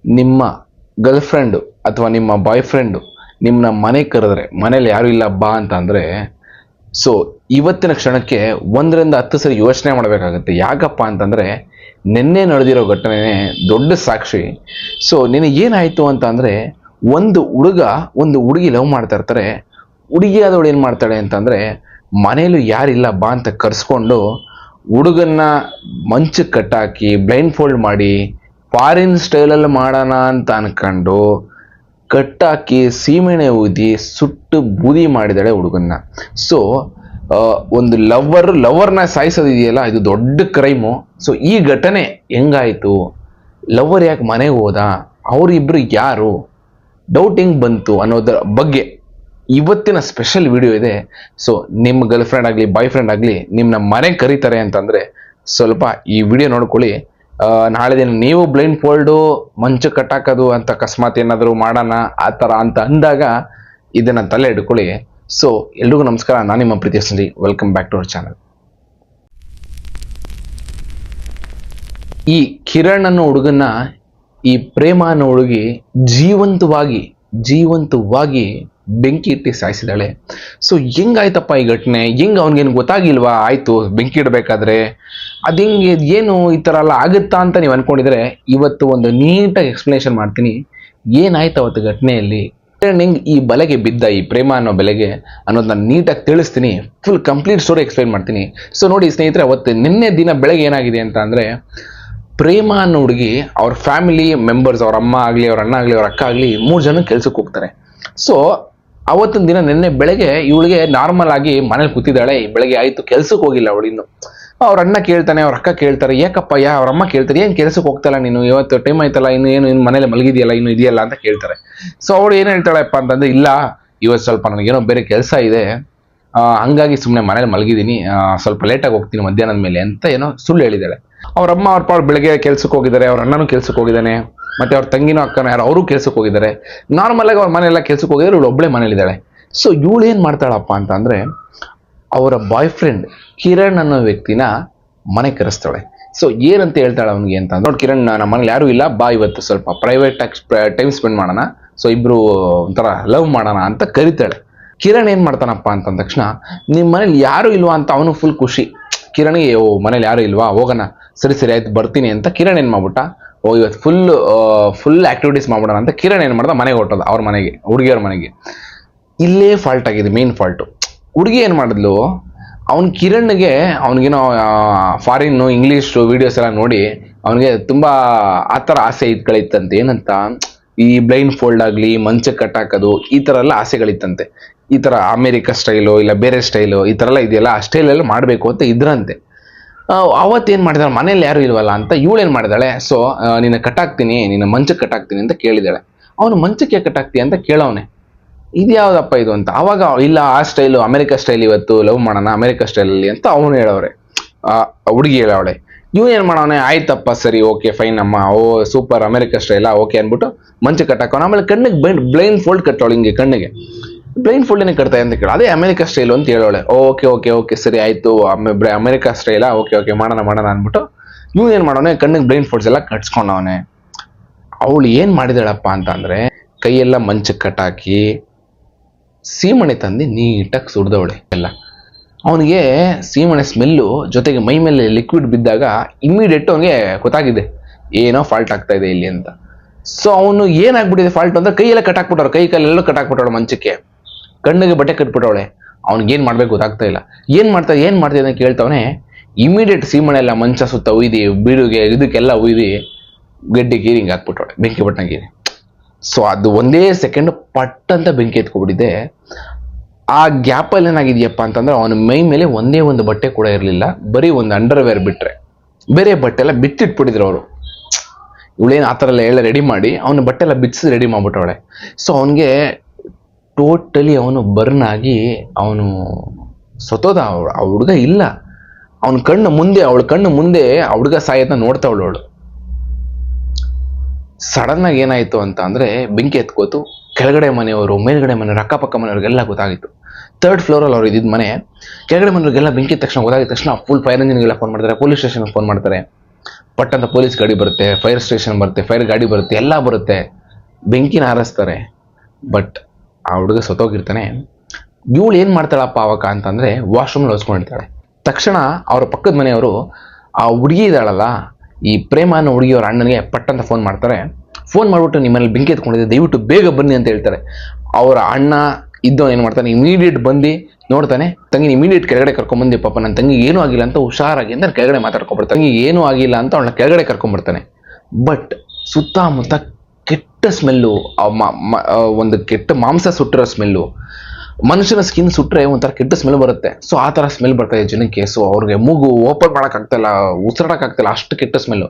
ನಿಮ್ಮ girl friend ಅಥವಾ ನಿಮ್ಮ ಬಾಯ್ ಫ್ರೆಂಡು ನಿಮ್ಮನ್ನ ಮನೆಗೆ ಕರೆದ್ರೆ ಮನೇಲಿ ಯಾರು ಇಲ್ಲ ಬಾ ಅಂತ ಅಂದರೆ ಸೊ ಇವತ್ತಿನ ಕ್ಷಣಕ್ಕೆ 1ರಿಂದ 10 ಸರಿ ಯೋಚನೆ ಮಾಡಬೇಕಾಗುತ್ತೆ. ಯಾಕಪ್ಪ ಅಂತಂದರೆ ನಿನ್ನೆ ನಡೆದಿರೋ ಘಟನೆನೇ ದೊಡ್ಡ ಸಾಕ್ಷಿ. ಸೊ ನಿನಗೇನಾಯಿತು ಅಂತ ಅಂದರೆ ಒಂದು ಹುಡುಗ ಒಂದು ಹುಡುಗಿ ಲವ್ ಮಾಡ್ತಾ ಇರ್ತಾರೆ. ಹುಡುಗಿ ಆದವಳು ಏನು ಮಾಡ್ತಾಳೆ ಅಂತಂದರೆ ಮನೇಲೂ ಯಾರಿಲ್ಲ ಬಾ ಅಂತ ಕರೆಸ್ಕೊಂಡು ಹುಡುಗನ್ನ ಮಂಚಕ್ಕೆ ಕಟ್ಟಾಕಿ ಬ್ಲೈಂಡ್ ಫೋಲ್ಡ್ ಮಾಡಿ ಫಾರಿನ್ ಸ್ಟೈಲಲ್ಲಿ ಮಾಡೋಣ ಅಂತ ಅನ್ಕೊಂಡು ಕಟ್ಟಾಕಿ ಸೀಮೆಣ್ಣೆ ಊದಿ ಸುಟ್ಟು ಬೂದಿ ಮಾಡಿದಾಳೆ ಹುಡುಗನ್ನ. ಸೊ ಒಂದು ಲವರ್ನ ಸಾಯಿಸೋದಿದೆಯಲ್ಲ, ಇದು ದೊಡ್ಡ ಕ್ರೈಮು. ಸೊ ಈ ಘಟನೆ ಹೆಂಗಾಯಿತು, ಲವರ್ ಯಾಕೆ ಮನೆಗೆ ಹೋದ, ಅವರಿಬ್ರು ಯಾರು, ಡೌಟ್ ಹೆಂಗೆ ಬಂತು ಅನ್ನೋದರ ಬಗ್ಗೆ ಇವತ್ತಿನ ಸ್ಪೆಷಲ್ ವಿಡಿಯೋ ಇದೆ. ಸೊ ನಿಮ್ಮ ಗರ್ಲ್ ಫ್ರೆಂಡ್ ಆಗಲಿ ಬಾಯ್ ಫ್ರೆಂಡ್ ಆಗಲಿ ನಿಮ್ಮನ್ನ ಮನೆಗೆ ಕರೀತಾರೆ ಅಂತಂದರೆ ಸ್ವಲ್ಪ ಈ ವಿಡಿಯೋ ನೋಡ್ಕೊಳ್ಳಿ. ನಾಳೆ ದಿನ ನೀವು ಬ್ಲೈಂಡ್ ಫೋಲ್ಡು ಮಂಚು ಕಟ್ಟಾಕೋದು ಅಂತ ಅಕಸ್ಮಾತ್ ಏನಾದರೂ ಮಾಡೋಣ ಆ ಥರ ಅಂತ ಅಂದಾಗ ಇದನ್ನು ತಲೆ ಹಿಡ್ಕೊಳ್ಳಿ. ಸೊ ಎಲ್ರಿಗೂ ನಮಸ್ಕಾರ, ನಾನು ನಿಮ್ಮ ಪ್ರೀತಿಯ Sanjay. Welcome back to our channel. ಈ ಕಿರಣ್ ಅನ್ನೋ ಹುಡುಗನ್ನ ಈ ಪ್ರೇಮ ಅನ್ನೋ ಹುಡುಗಿ ಜೀವಂತವಾಗಿ ಬೆಂಕಿ ಇಟ್ಟು ಸಾಯಿಸಿದಾಳೆ. ಸೊ ಹೆಂಗಾಯ್ತಪ್ಪ ಈ ಘಟನೆ, ಹೆಂಗೆ ಅವ್ನಿಗೇನು ಗೊತ್ತಾಗಿಲ್ವಾ? ಆಯಿತು ಬೆಂಕಿ ಇಡಬೇಕಾದ್ರೆ ಅದು ಹೆಂಗೆ, ಏನು ಈ ಥರ ಎಲ್ಲ ಆಗುತ್ತಾ ಅಂತ ನೀವು ಅಂದ್ಕೊಂಡಿದ್ರೆ ಇವತ್ತು ಒಂದು ನೀಟಾಗಿ ಎಕ್ಸ್ಪ್ಲನೇಷನ್ ಮಾಡ್ತೀನಿ. ಏನಾಯ್ತು ಅವತ್ತು ಘಟನೆಯಲ್ಲಿ, ಹೆಂಗೆ ಈ ಬಲೆಗೆ ಬಿದ್ದ, ಈ ಪ್ರೇಮ ಅನ್ನೋ ಬೆಲೆಗೆ ಅನ್ನೋದನ್ನ ನೀಟಾಗಿ ತಿಳಿಸ್ತೀನಿ. ಫುಲ್ ಕಂಪ್ಲೀಟ್ ಸ್ಟೋರಿ ಎಕ್ಸ್ಪ್ಲೈನ್ ಮಾಡ್ತೀನಿ. ಸೊ ನೋಡಿ ಸ್ನೇಹಿತರೆ, ಅವತ್ತು ನಿನ್ನೆ ದಿನ ಬೆಳಗ್ಗೆ ಏನಾಗಿದೆ ಅಂತ ಅಂದರೆ ಪ್ರೇಮ ಅನ್ನೋ ಹುಡುಗಿ ಅವ್ರ ಫ್ಯಾಮಿಲಿ ಮೆಂಬರ್ಸ್, ಅವ್ರ ಅಮ್ಮ ಆಗಲಿ ಅವ್ರ ಅಣ್ಣ ಆಗಲಿ ಅವ್ರ ಅಕ್ಕ ಆಗಲಿ 3 ಜನ ಕೆಲ್ಸಕ್ಕೆ ಹೋಗ್ತಾರೆ. ಸೊ ಅವತ್ತಿನ ದಿನ ನಿನ್ನೆ ಬೆಳಗ್ಗೆ ಇವಳಿಗೆ ನಾರ್ಮಲ್ ಆಗಿ ಮನೇಲಿ ಕೂತಿದ್ದಾಳೆ. ಬೆಳಗ್ಗೆ ಆಯಿತು, ಕೆಲ್ಸಕ್ಕೆ ಹೋಗಿಲ್ಲ ಅವಳಿನ್ನು. ಅವ್ರ ಅಣ್ಣ ಕೇಳ್ತಾನೆ, ಅವ್ರ ಅಕ್ಕ ಕೇಳ್ತಾರೆ, ಯಾಕಪ್ಪ ಅವ್ರ ಅಮ್ಮ ಕೇಳ್ತಾರೆ, ಏನು ಕೆಲ್ಸಕ್ಕೆ ಹೋಗ್ತಲ್ಲ ನೀನು, ಇವತ್ತು ಟೈಮ್ ಆಯ್ತಲ್ಲ, ಇನ್ನು ಮನೇಲಿ ಮಲಗಿದೆಯಲ್ಲ, ಇನ್ನು ಇದೆಯಲ್ಲ ಅಂತ ಕೇಳ್ತಾರೆ. ಸೊ ಅವಳು ಏನು ಹೇಳ್ತಾಳಪ್ಪ ಅಂತಂದ್ರೆ, ಇಲ್ಲ ಇವತ್ತು ಸ್ವಲ್ಪ ನನಗೇನೋ ಬೇರೆ ಕೆಲಸ ಇದೆ, ಹಂಗಾಗಿ ಸುಮ್ಮನೆ ಮನೇಲಿ ಮಲಗಿದ್ದೀನಿ, ಸ್ವಲ್ಪ ಲೇಟಾಗಿ ಹೋಗ್ತೀನಿ ಮಧ್ಯಾಹ್ನದ ಮೇಲೆ ಅಂತ ಏನೋ ಸುಳ್ಳು ಹೇಳಿದ್ದಾಳೆ. ಅವ್ರಮ್ಮ ಅವ್ರ ಪಾಳು ಬೆಳಗ್ಗೆ ಕೆಲ್ಸಕ್ಕೆ ಹೋಗಿದ್ದಾರೆ, ಅವ್ರ ಅಣ್ಣನೂ ಕೆಲ್ಸಕ್ಕೆ ಹೋಗಿದ್ದಾನೆ, ಮತ್ತೆ ಅವ್ರ ತಂಗಿನೂ ಅಕ್ಕನೂ ಯಾರು ಅವರು ಕೆಲ್ಸಕ್ಕೆ ಹೋಗಿದ್ದಾರೆ. ನಾರ್ಮಲ್ ಆಗಿ ಅವ್ರ ಮನೆಯೆಲ್ಲ ಕೆಲ್ಸಕ್ಕೆ ಹೋಗಿದ್ದಾರೆ, ಇವಳು ಒಬ್ಬಳೇ ಮನೇಲಿದ್ದಾಳೆ. ಸೊ ಇವಳು ಏನು ಮಾಡ್ತಾಳಪ್ಪ ಅಂತ ಅಂದ್ರೆ ಅವರ ಬಾಯ್ ಫ್ರೆಂಡ್ ಕಿರಣ್ ಅನ್ನೋ ವ್ಯಕ್ತಿನ ಮನೆ ಕರೆಸ್ತಾಳೆ. ಸೊ ಏನಂತ ಹೇಳ್ತಾಳೆ ಅವನಿಗೆ ಅಂತ ನೋಡಿ, ಕಿರಣ್ ನಮ್ಮ ಮನೇಲಿ ಯಾರು ಇಲ್ಲ, ಬಾ ಇವತ್ತು ಸ್ವಲ್ಪ ಪ್ರೈವೇಟ್ ಟೈಮ್ ಸ್ಪೆಂಡ್ ಮಾಡೋಣ, ಸೊ ಇಬ್ರು ಒಂಥರ ಲವ್ ಮಾಡೋಣ ಅಂತ ಕರಿತಾಳೆ. ಕಿರಣ್ ಏನು ಮಾಡ್ತಾನಪ್ಪ ಅಂತಂದ ತಕ್ಷಣ ನಿಮ್ಮ ಮನೇಲಿ ಯಾರು ಇಲ್ವಾ ಅಂತ ಅವನು ಫುಲ್ ಖುಷಿ. ಕಿರಣಿಗೆ ಓ ಮನೇಲಿ ಯಾರು ಇಲ್ವಾ, ಹೋಗೋಣ, ಸರಿ ಆಯ್ತು ಬರ್ತೀನಿ ಅಂತ ಕಿರಣ್ ಏನು ಮಾಡ್ಬಿಟ್ಟ, ಓ ಇವತ್ತು ಫುಲ್ ಆಕ್ಟಿವಿಟೀಸ್ ಮಾಡ್ಬಿಡೋಣ ಅಂತ ಕಿರಣ್ ಏನು ಮಾಡ್ದ, ಮನೆಗೆ ಹೊಟ್ಟದ ಅವ್ರ ಮನೆಗೆ, ಹುಡುಗಿಯವ್ರ ಮನೆಗೆ. ಇಲ್ಲೇ ಫಾಲ್ಟ್ ಆಗಿದೆ, ಮೇನ್ ಫಾಲ್ಟು. ಹುಡುಗಿ ಏನು ಮಾಡಿದ್ಲು, ಕಿರಣ್ಗೆ ಅವನಿಗೇನೋ ಫಾರಿನ್ನು ಇಂಗ್ಲೀಷ್ ವಿಡಿಯೋಸ್ ಎಲ್ಲ ನೋಡಿ ಅವನಿಗೆ ತುಂಬ ಆ ಥರ ಆಸೆ ಇಟ್ಗಳಿತ್ತಂತೆ. ಏನಂತ, ಈ ಬ್ಲೈಂಡ್ ಫೋಲ್ಡ್ ಆಗಲಿ ಮಂಚಕ್ಕೆ ಕಟ್ಟಾಕೋದು ಈ ಥರ ಎಲ್ಲ ಆಸೆಗಳಿತ್ತಂತೆ. ಈ ಥರ ಅಮೇರಿಕಾ ಸ್ಟೈಲು ಇಲ್ಲ ಬೇರೆ ಸ್ಟೈಲು ಈ ಥರ ಎಲ್ಲ ಇದೆಯಲ್ಲ, ಆ ಸ್ಟೈಲೆಲ್ಲ ಮಾಡಬೇಕು ಅಂತ ಇದ್ರಂತೆ. ಅವತ್ತೇನು ಮಾಡಿದಾಳೆ, ಮನೇಲಿ ಯಾರು ಇಲ್ವಲ್ಲ ಅಂತ ಇವಳೇನು ಮಾಡಿದಾಳೆ, ಸೊ ನಿನ್ನ ಕಟ್ಟಾಕ್ತೀನಿ, ನಿನ್ನ ಮಂಚಕ್ಕೆ ಕಟ್ಟಾಕ್ತೀನಿ ಅಂತ ಕೇಳಿದಾಳೆ. ಅವನು ಮಂಚಕ್ಕೆ ಕಟ್ಟಾಕ್ತೀನಿ ಅಂತ ಕೇಳವನೆ, ಇದು ಯಾವುದಪ್ಪ ಇದು ಅಂತ. ಆವಾಗ ಇಲ್ಲ ಆ ಸ್ಟೈಲು ಅಮೆರಿಕಾ ಸ್ಟೈಲ್, ಇವತ್ತು ಲವ್ ಮಾಡೋಣ ಅಮೆರಿಕಾ ಸ್ಟೈಲಲ್ಲಿ ಅಂತ ಅವನು ಹೇಳವ್ರೆ, ಹುಡುಗಿ ಹೇಳವಳೆ. ಏನು ಮಾಡವನೆ, ಆಯ್ತಪ್ಪ ಸರಿ ಓಕೆ ಫೈನ್ ಅಮ್ಮ, ಓ ಸೂಪರ್ ಅಮೆರಿಕಾ ಸ್ಟೈಲಾ ಓಕೆ ಅಂದ್ಬಿಟ್ಟು ಮಂಚಕ್ಕೆ ಕಟ್ಟಾಕೋಣ. ಆಮೇಲೆ ಕಣ್ಣಿಗೆ ಬ್ಲೈಂಡ್ ಫೋಲ್ಡ್ ಕಟ್ಟವಳು, ಹಿಂಗೆ ಕಣ್ಣಿಗೆ ಬ್ಲೈಂಡ್ ಫೋಲ್ಡೇನೆ ಕಟ್ತಾ ಅಂತ ಕೇಳ, ಅದೇ ಅಮೆರಿಕಾ ಸ್ಟೈಲು ಅಂತ ಹೇಳೋಳೆ. ಓಕೆ ಸರಿ ಆಯ್ತು ಅಮೆರಿಕಾ ಸ್ಟೈಲಾ ಓಕೆ ಮಾಡೋಣ ಅಂದ್ಬಿಟ್ಟು ಏನು ಮಾಡೋನೆ, ಕಣ್ಣಿಗೆ ಬ್ಲೈಂಡ್ ಫೋಲ್ಡ್ಸ್ ಎಲ್ಲ ಕಟ್ಸ್ಕೊಂಡವನೆ. ಅವಳು ಏನು ಮಾಡಿದಾಳಪ್ಪ ಅಂತ ಅಂದ್ರೆ ಕೈಯೆಲ್ಲ ಮಂಚಕ್ಕೆ ಕಟ್ಟಾಕಿ ಸೀಮಣೆ ತಂದು ನೀಟಾಗಿ ಸುಡ್ದವಳೆ ಎಲ್ಲ. ಅವನಿಗೆ ಸೀಮಣೆ ಸ್ಮೆಲ್ಲು ಜೊತೆಗೆ ಮೈ ಮೇಲೆ ಲಿಕ್ವಿಡ್ ಬಿದ್ದಾಗ ಇಮ್ಮಿಡಿಯೇಟ್ ಅವನಿಗೆ ಗೊತ್ತಾಗಿದೆ ಏನೋ ಫಾಲ್ಟ್ ಆಗ್ತಾ ಇದೆ ಇಲ್ಲಿ ಅಂತ. ಸೊ ಅವನು ಏನಾಗ್ಬಿಟ್ಟಿದೆ ಫಾಲ್ಟ್ ಅಂದ್ರೆ ಕೈಯೆಲ್ಲ ಕಟ್ಟಾಕ್ಬಿಟ್ಟವ್ರು, ಕೈ ಕಾಲೆಲ್ಲ ಕಟ್ಟಾಕ್ಬಿಟ್ಟವಳು, ಮಂಚಕ್ಕೆ ಕಣ್ಣಿಗೆ ಬಟ್ಟೆ ಕಟ್ಬಿಟ್ಟವಳೆ. ಅವ್ನಿಗೇನು ಮಾಡ್ಬೇಕು ಗೊತ್ತಾಗ್ತಾ ಇಲ್ಲ, ಏನು ಮಾಡ್ತಿದ್ದೆ ಅಂತ ಕೇಳ್ತವನೆ. ಇಮಿಡಿಯೇಟ್ ಸೀಮಣೆ ಎಲ್ಲ ಮಂಚ ಸುತ್ತ ಉಯ್ದು ಬೀಡುಗೆ ಇದಕ್ಕೆಲ್ಲ ಉಯ್ದು ಗಡ್ಡಿ ಗೀರಿಂಗ್ ಹಾಕ್ಬಿಟ್ಟವಳೆ, ಬೆಂಕಿ ಬಟ್ಟಣ ಗೀರಿ. ಸೊ ಅದು ಒಂದೇ ಸೆಕೆಂಡ್ ಪಟ್ ಅಂತ ಬೆಂಕಿ ಎತ್ಕೊಬಿಟ್ಟಿದೆ. ಆ ಗ್ಯಾಪಲ್ಲಿ ಏನಾಗಿದೆಯಪ್ಪ ಅಂತಂದ್ರೆ ಅವನ ಮೈ ಮೇಲೆ ಒಂದೇ ಒಂದು ಬಟ್ಟೆ ಕೂಡ ಇರಲಿಲ್ಲ, ಬರೀ ಒಂದು ಅಂಡರ್ವೇರ್ ಬಿಟ್ರೆ ಬೇರೆ ಬಟ್ಟೆ ಎಲ್ಲ ಬಿಚ್ಚಿಟ್ಬಿಟ್ಟಿದ್ರು ಅವರು. ಇವಳೇನು ಆ ಥರ ಎಲ್ಲ ರೆಡಿ ಮಾಡಿ ಅವನ ಬಟ್ಟೆ ಎಲ್ಲ ಬಿಚ್ಚಿಸಿ ರೆಡಿ ಮಾಡ್ಬಿಟ್ಟವಳೆ. ಸೊ ಅವನಿಗೆ ಟೋಟಲಿ ಅವನು ಬರ್ನ್ ಆಗಿ ಅವನು ಸತ್ತೋದ. ಆ ಹುಡುಗ ಇಲ್ಲ, ಅವಳ ಕಣ್ಣು ಮುಂದೆ ಆ ಹುಡುಗ ಸಾಯತ್ನ ನೋಡ್ತಾವಳು ಅವಳು. ಸಡನ್ ಆಗಿ ಏನಾಯ್ತು ಅಂತ ಅಂದ್ರೆ ಬೆಂಕಿ ಎತ್ಕೋತು. ಕೆಳಗಡೆ ಮನೆಯವರು, ಮೇಲ್ಗಡೆ ಮನೆಯವರು, ಅಕ್ಕಪಕ್ಕ ಮನೆಯವ್ರಿಗೆಲ್ಲ ಗೊತ್ತಾಗಿತ್ತು. 3rd ಫ್ಲೋರಲ್ಲಿ ಅವ್ರು ಇದ್ದಿದ್ದ ಮನೆ. ಕೆಳಗಡೆ ಮನೆಯವ್ರಿಗೆಲ್ಲ ಬೆಂಕಿ ತಕ್ಷಣ ಗೊತ್ತಾಗಿದ ತಕ್ಷಣ ಫುಲ್ ಫೈರ್ ಇಂಜಿನ್ಗೆಲ್ಲ ಫೋನ್ ಮಾಡ್ತಾರೆ, ಪೊಲೀಸ್ ಸ್ಟೇಷನ್ಗೆ ಫೋನ್ ಮಾಡ್ತಾರೆ. ಪಟ್ ಅಂತ ಪೊಲೀಸ್ ಗಾಡಿ ಬರುತ್ತೆ, ಫೈರ್ ಸ್ಟೇಷನ್ ಬರುತ್ತೆ, ಫೈರ್ ಗಾಡಿ ಬರುತ್ತೆ, ಎಲ್ಲ ಬರುತ್ತೆ, ಬೆಂಕಿನ ಹಾರಿಸ್ತಾರೆ. ಬಟ್ ಆ ಹುಡುಗ ಸತ್ತೋಗಿರ್ತಾನೆ. ಇವಳು ಏನು ಮಾಡ್ತಾಳಪ್ಪ ಅವಾಗ ಅಂತಂದರೆ ವಾಶ್ರೂಮಲ್ಲಿ ಹೊಸ್ಕೊಂಡಿರ್ತಾಳೆ. ತಕ್ಷಣ ಅವರ ಪಕ್ಕದ ಮನೆಯವರು ಆ ಹುಡುಗಿ ಇದ್ದಾಳಲ್ಲ, ಈ ಪ್ರೇಮ ಅನ್ನೋ ಹುಡುಗಿಯವ್ರ ಅಣ್ಣನಿಗೆ ಪಟ್ಟಂತ ಫೋನ್ ಮಾಡ್ತಾರೆ. ಫೋನ್ ಮಾಡಿಬಿಟ್ಟು ನಿಮ್ಮಲ್ಲಿ ಬೆಂಕಿ ಎತ್ಕೊಂಡಿದೆ, ದಯವಿಟ್ಟು ಬೇಗ ಬನ್ನಿ ಅಂತ ಹೇಳ್ತಾರೆ. ಅವರ ಅಣ್ಣ ಇದ್ದೋ ಏನು ಮಾಡ್ತಾನೆ, ಇಮಿಡಿಯೇಟ್ ಬಂದು ನೋಡ್ತಾನೆ, ತಂಗಿ ಇಮಿಡಿಯೇಟ್ ಕೆಳಗಡೆ ಕರ್ಕೊಂಡ್ಬಂದು, ಪಾಪ ನನ್ನ ತಂಗಿ ಏನೂ ಆಗಿಲ್ಲ ಅಂತ ಹುಷಾರಾಗಿ ಅಂದರೆ ಕೆಳಗಡೆ ಮಾತಾಡ್ಕೊಂಡ್ಬಿಡ್ತಾನೆ. ತಂಗಿ ಏನೂ ಆಗಿಲ್ಲ ಅಂತ ಅವಳನ್ನ ಕೆಳಗಡೆ ಕರ್ಕೊಂಡ್ಬಿಡ್ತಾನೆ. ಬಟ್ ಸುತ್ತಮುತ್ತ ಕೆಟ್ಟ ಸ್ಮೆಲ್ಲು, ಒಂದು ಕೆಟ್ಟ ಮಾಂಸ ಸುಟ್ಟಿರೋ ಸ್ಮೆಲ್ಲು. ಮನುಷ್ಯನ ಸ್ಕಿನ್ ಸುಟ್ಟರೆ ಒಂಥರ ಕೆಟ್ಟ ಸ್ಮೆಲ್ ಬರುತ್ತೆ. ಸೊ ಆ ಥರ ಸ್ಮೆಲ್ ಬರ್ತಾಯಿದೆ ಜನಕ್ಕೆ. ಸೊ ಅವ್ರಿಗೆ ಮೂಗು ಓಪನ್ ಮಾಡೋಕ್ಕಾಗ್ತಾಯಿಲ್ಲ, ಉಸಿರಾಡೋಕ್ಕಾಗ್ತಾಯಿಲ್ಲ, ಅಷ್ಟು ಕೆಟ್ಟ ಸ್ಮೆಲ್ಲು.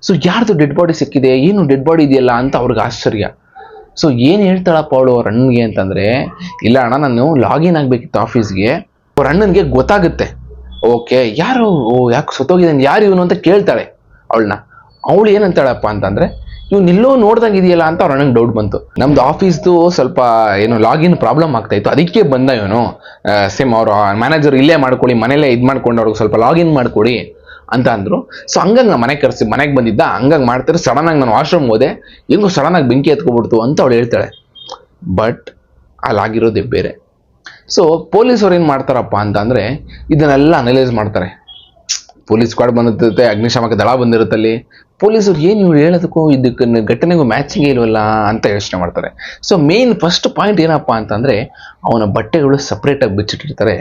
ಸೊ ಯಾರ್ದು ಡೆಡ್ ಬಾಡಿ ಸಿಕ್ಕಿದೆ, ಏನು ಡೆಡ್ ಬಾಡಿ ಇದೆಯಲ್ಲ ಅಂತ ಅವ್ರಿಗೆ ಆಶ್ಚರ್ಯ. ಸೊ ಏನು ಹೇಳ್ತಾಳಪ್ಪ ಅವಳು ಅವ್ರ ಅಣ್ಣನಿಗೆ ಅಂತಂದರೆ, ಇಲ್ಲ ಅಣ್ಣ ನಾನು ಲಾಗಿನ್ ಆಗಬೇಕಿತ್ತು ಆಫೀಸ್ಗೆ. ಅವ್ರ ಅಣ್ಣನಿಗೆ ಗೊತ್ತಾಗುತ್ತೆ, ಓಕೆ ಯಾರು, ಯಾಕೆ ಸುತ್ತೋಗಿದ್ದಾನೆ, ಯಾರು ಇವನು ಅಂತ ಕೇಳ್ತಾಳೆ ಅವಳನ್ನ. ಅವಳು ಏನಂತಾಳಪ್ಪ ಅಂತಂದರೆ, ಇವ್ನು ಎಲ್ಲೋ ನೋಡ್ದಂಗೆ ಇದೆಯಲ್ಲ ಅಂತ ಅವ್ರ ಅಣ್ಣಂಗೆ ಡೌಟ್ ಬಂತು. ನಮ್ದು ಆಫೀಸ್ದು ಸ್ವಲ್ಪ ಏನು ಲಾಗಿನ್ ಪ್ರಾಬ್ಲಮ್ ಆಗ್ತಾಯಿತ್ತು, ಅದಕ್ಕೆ ಬಂದ ಇವನು. ಸೇಮ್ ಅವರು ಮ್ಯಾನೇಜರ್ ಇಲ್ಲೇ ಮಾಡ್ಕೊಳ್ಳಿ, ಮನೇಲೇ ಇದು ಮಾಡ್ಕೊಂಡು ಅವ್ರಿಗೆ ಸ್ವಲ್ಪ ಲಾಗಿನ್ ಮಾಡಿಕೊಡಿ ಅಂತ ಅಂದರು. ಸೊ ಹಂಗಾಗಿ ನಾನು ಮನೆಗೆ ಬಂದಿದ್ದ, ಹಂಗಾಗಿ ಮಾಡ್ತಾರೆ. ಸಡನ್ನಾಗಿ ನಾನು ವಾಶ್ರೂಮ್ ಹೋದೆ, ಹೆಂಗೋ ಸಡನ್ನಾಗಿ ಬೆಂಕಿ ಎತ್ಕೊಬಿಡ್ತು ಅಂತ ಅವಳು ಹೇಳ್ತಾಳೆ. ಬಟ್ ಅಲ್ಲಾಗಿರೋದೇ ಬೇರೆ. ಸೊ ಪೊಲೀಸವ್ರು ಏನು ಮಾಡ್ತಾರಪ್ಪ ಅಂತ ಅಂದರೆ, ಇದನ್ನೆಲ್ಲ ಅನಲೈಸ್ ಮಾಡ್ತಾರೆ. ಪೊಲೀಸ್ ಸ್ಕ್ವಾಡ್ ಬಂದಿರುತ್ತೆ, ಅಗ್ನಿಶಾಮಕ ದಳ ಬಂದಿರುತ್ತಲ್ಲಿ. ಪೊಲೀಸರು ಏನು ಇವ್ರು ಹೇಳೋದಕ್ಕೂ ಇದಕ್ಕೆ ಘಟನೆಗೂ ಮ್ಯಾಚಿಂಗ್ ಇಲ್ವಲ್ಲ ಅಂತ ಯೋಚನೆ ಮಾಡ್ತಾರೆ. ಸೊ ಮೇನ್ ಫಸ್ಟ್ ಪಾಯಿಂಟ್ ಏನಪ್ಪ ಅಂತಂದರೆ, ಅವನ ಬಟ್ಟೆಗಳು ಸಪ್ರೇಟಾಗಿ ಬಿಚ್ಚಿಟ್ಟಿರ್ತಾರೆ.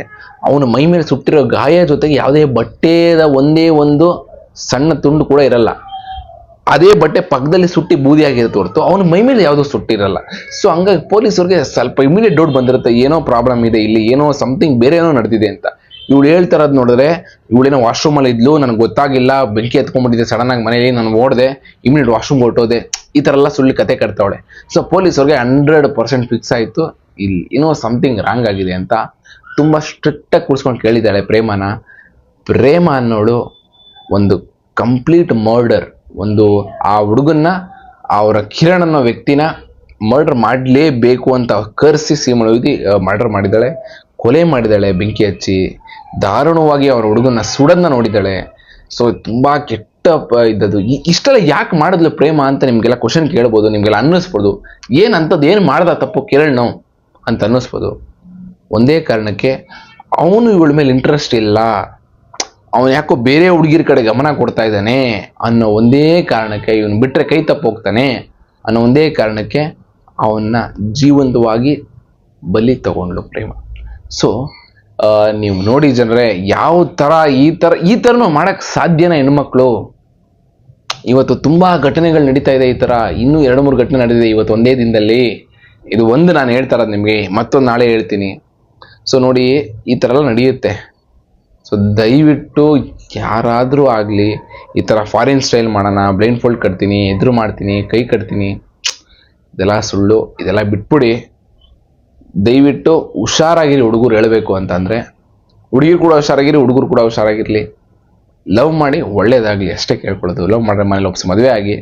ಅವನ ಮೈ ಮೇಲೆ ಸುಟ್ಟಿರೋ ಗಾಯ ಜೊತೆಗೆ ಯಾವುದೇ ಬಟ್ಟೆದ ಒಂದೇ ಒಂದು ಸಣ್ಣ ತುಂಡು ಕೂಡ ಇರಲ್ಲ. ಅದೇ ಬಟ್ಟೆ ಪಕ್ಕದಲ್ಲಿ ಸುಟ್ಟಿ ಬೂದಿಯಾಗಿರುತ್ತೆ ಹೊರತು ಅವನ ಮೈ ಮೇಲೆ ಯಾವುದೂ ಸುಟ್ಟಿರಲ್ಲ. ಸೊ ಹಂಗಾಗಿ ಪೊಲೀಸರಿಗೆ ಸ್ವಲ್ಪ ಇಮಿಡಿಯೇಟ್ ಡೌಟ್ ಬಂದಿರುತ್ತೆ, ಏನೋ ಪ್ರಾಬ್ಲಮ್ ಇದೆ ಇಲ್ಲಿ, ಏನೋ ಸಮಥಿಂಗ್ ಬೇರೆ ಏನೋ ನಡೆದಿದೆ ಅಂತ. ಇವಳು ಹೇಳ್ತಾರದು ನೋಡಿದ್ರೆ, ಇವಳೇನೋ ವಾಶ್ರೂಮಲ್ಲಿ ಇದ್ಲು, ನನಗೆ ಗೊತ್ತಾಗಿಲ್ಲ, ಬೆಂಕಿ ಎತ್ಕೊಂಡ್ಬಿಟ್ಟಿದೆ ಸಡನ್ನಾಗಿ ಮನೇಲಿ, ನಾನು ಓಡಿದೆ, ಇಮಿಡಿಯೇಟ್ ವಾಶ್ರೂಮ್ ಹೊರಟೋದೆ, ಈ ಥರ ಎಲ್ಲ ಸುಳ್ಳು ಕತೆ ಕಟ್ತಾವಳೆ. ಸೊ ಪೊಲೀಸವ್ರಿಗೆ 100% ಫಿಕ್ಸ್ ಆಯಿತು, ಇಲ್ಲಿ ಏನೋ ಸಮಥಿಂಗ್ ರಾಂಗ್ ಆಗಿದೆ ಅಂತ. ತುಂಬ ಸ್ಟ್ರಿಕ್ಟಾಗಿ ಕೂರಿಸ್ಕೊಂಡು ಕೇಳಿದ್ದಾಳೆ ಪ್ರೇಮನ. ಪ್ರೇಮ ಅನ್ನೋಳು ಒಂದು ಕಂಪ್ಲೀಟ್ ಮರ್ಡರ್, ಒಂದು ಆ ಹುಡುಗನ್ನ, ಅವರ ಕಿರಣ್ ಅನ್ನೋ ವ್ಯಕ್ತಿನ ಮರ್ಡರ್ ಮಾಡಲೇಬೇಕು ಅಂತ ಕರ್ಸಿ ಸೀಮಳೋಗಿ ಮರ್ಡರ್ ಮಾಡಿದ್ದಾಳೆ, ಕೊಲೆ ಮಾಡಿದ್ದಾಳೆ ಬೆಂಕಿ ಹಚ್ಚಿ. ದಾರುಣವಾಗಿ ಅವರ ಹುಡುಗನ ಸುಡನ್ನ ನೋಡಿದ್ದಾಳೆ. ಸೊ ತುಂಬ ಕೆಟ್ಟ ಇದ್ದದ್ದು. ಇಷ್ಟೆಲ್ಲ ಯಾಕೆ ಮಾಡಿದ್ಲು ಪ್ರೇಮ ಅಂತ ನಿಮಗೆಲ್ಲ ಕ್ವಶನ್ ಕೇಳ್ಬೋದು, ನಿಮಗೆಲ್ಲ ಅನ್ನಿಸ್ಬೋದು. ಏನಂಥದ್ದು ಏನು ಮಾಡ್ದ ತಪ್ಪು ಕಿರಣ್ ಅಂತ ಅನ್ನಿಸ್ಬೋದು. ಒಂದೇ ಕಾರಣಕ್ಕೆ, ಅವನು ಇವಳ ಮೇಲೆ ಇಂಟ್ರೆಸ್ಟ್ ಇಲ್ಲ, ಅವನು ಯಾಕೋ ಬೇರೆ ಹುಡುಗಿರ ಕಡೆ ಗಮನ ಕೊಡ್ತಾ ಇದ್ದಾನೆ ಅನ್ನೋ ಒಂದೇ ಕಾರಣಕ್ಕೆ, ಇವನು ಬಿಟ್ಟರೆ ಕೈ ತಪ್ಪೋಗ್ತಾನೆ ಅನ್ನೋ ಒಂದೇ ಕಾರಣಕ್ಕೆ ಅವನ್ನ ಜೀವಂತವಾಗಿ ಬಲಿ ತಗೊಂಡ್ಳು ಪ್ರೇಮ. ಸೊ ನೀವು ನೋಡಿ ಜನರೇ, ಯಾವ ಥರ ಈ ಥರನೂ ಮಾಡೋಕ್ಕೆ ಸಾಧ್ಯನಾ ಹೆಣ್ಮಕ್ಳು? ಇವತ್ತು ತುಂಬ ಘಟನೆಗಳು ನಡೀತಾ ಇದೆ. ಈ ಥರ ಇನ್ನೂ 2-3 ಘಟನೆ ನಡೆದಿದೆ ಇವತ್ತು ಒಂದೇ ದಿನದಲ್ಲಿ. ಇದು ಒಂದು ನಾನು ಹೇಳ್ತಾ ಇರೋದು ನಿಮಗೆ, ಮತ್ತೊಂದು ನಾಳೆ ಹೇಳ್ತೀನಿ. ಸೊ ನೋಡಿ, ಈ ಥರ ಎಲ್ಲ ನಡೆಯುತ್ತೆ. ಸೊ ದಯವಿಟ್ಟು ಯಾರಾದರೂ ಆಗಲಿ, ಈ ಥರ ಫಾರಿನ್ ಸ್ಟೈಲ್ ಮಾಡೋಣ, ಬ್ಲೈಂಡ್ ಫೋಲ್ಡ್ ಕಟ್ತೀನಿ, ಎದುರು ಮಾಡ್ತೀನಿ, ಕೈ ಕಟ್ತೀನಿ, ಇದೆಲ್ಲ ಸುಳ್ಳು, ಇದೆಲ್ಲ ಬಿಟ್ಬಿಡಿ. ದಯವಿಟ್ಟು ಹುಷಾರಾಗಿರಿ. ಹುಡುಗರು ಹೇಳಬೇಕು ಅಂತಂದರೆ ಹುಡುಗಿರು ಕೂಡ ಹುಷಾರಾಗಿರಿ, ಹುಡುಗರು ಕೂಡ ಹುಷಾರಾಗಿರಲಿ. ಲವ್ ಮಾಡಿ ಒಳ್ಳೇದಾಗಲಿ ಅಷ್ಟೇ ಕೇಳ್ಕೊಳ್ಳೋದು. ಲವ್ ಮಾಡಿದ್ರೆ ಮನೇಲಿ ಒಪ್ಪಿಸಿ ಮದುವೆ ಆಗಿ,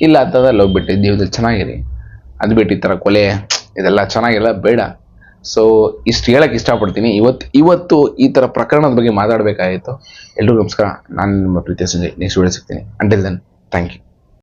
ಇಲ್ಲ ಅಂತಂದ್ರೆ ಲವ್ ಬಿಟ್ಟು ಜೀವನದಲ್ಲಿ ಚೆನ್ನಾಗಿರಿ. ಅದು ಬಿಟ್ಟು ಈ ಥರ ಕೊಲೆ ಇದೆಲ್ಲ ಚೆನ್ನಾಗಿಲ್ಲ, ಬೇಡ. ಸೊ ಇಷ್ಟು ಹೇಳಕ್ಕೆ ಇಷ್ಟಪಡ್ತೀನಿ. ಇವತ್ತು ಈ ಥರ ಪ್ರಕರಣದ ಬಗ್ಗೆ ಮಾತಾಡಬೇಕಾಗಿತ್ತು. ಎಲ್ರಿಗೂ ನಮಸ್ಕಾರ. ನಾನು ನಿಮ್ಮ ಪ್ರೀತಿಯ ಸಂಜಯ್. ನೆಕ್ಸ್ಟ್ ವಿಡಿಯೋ ಸಿಗ್ತೀನಿ. Until then, thank you.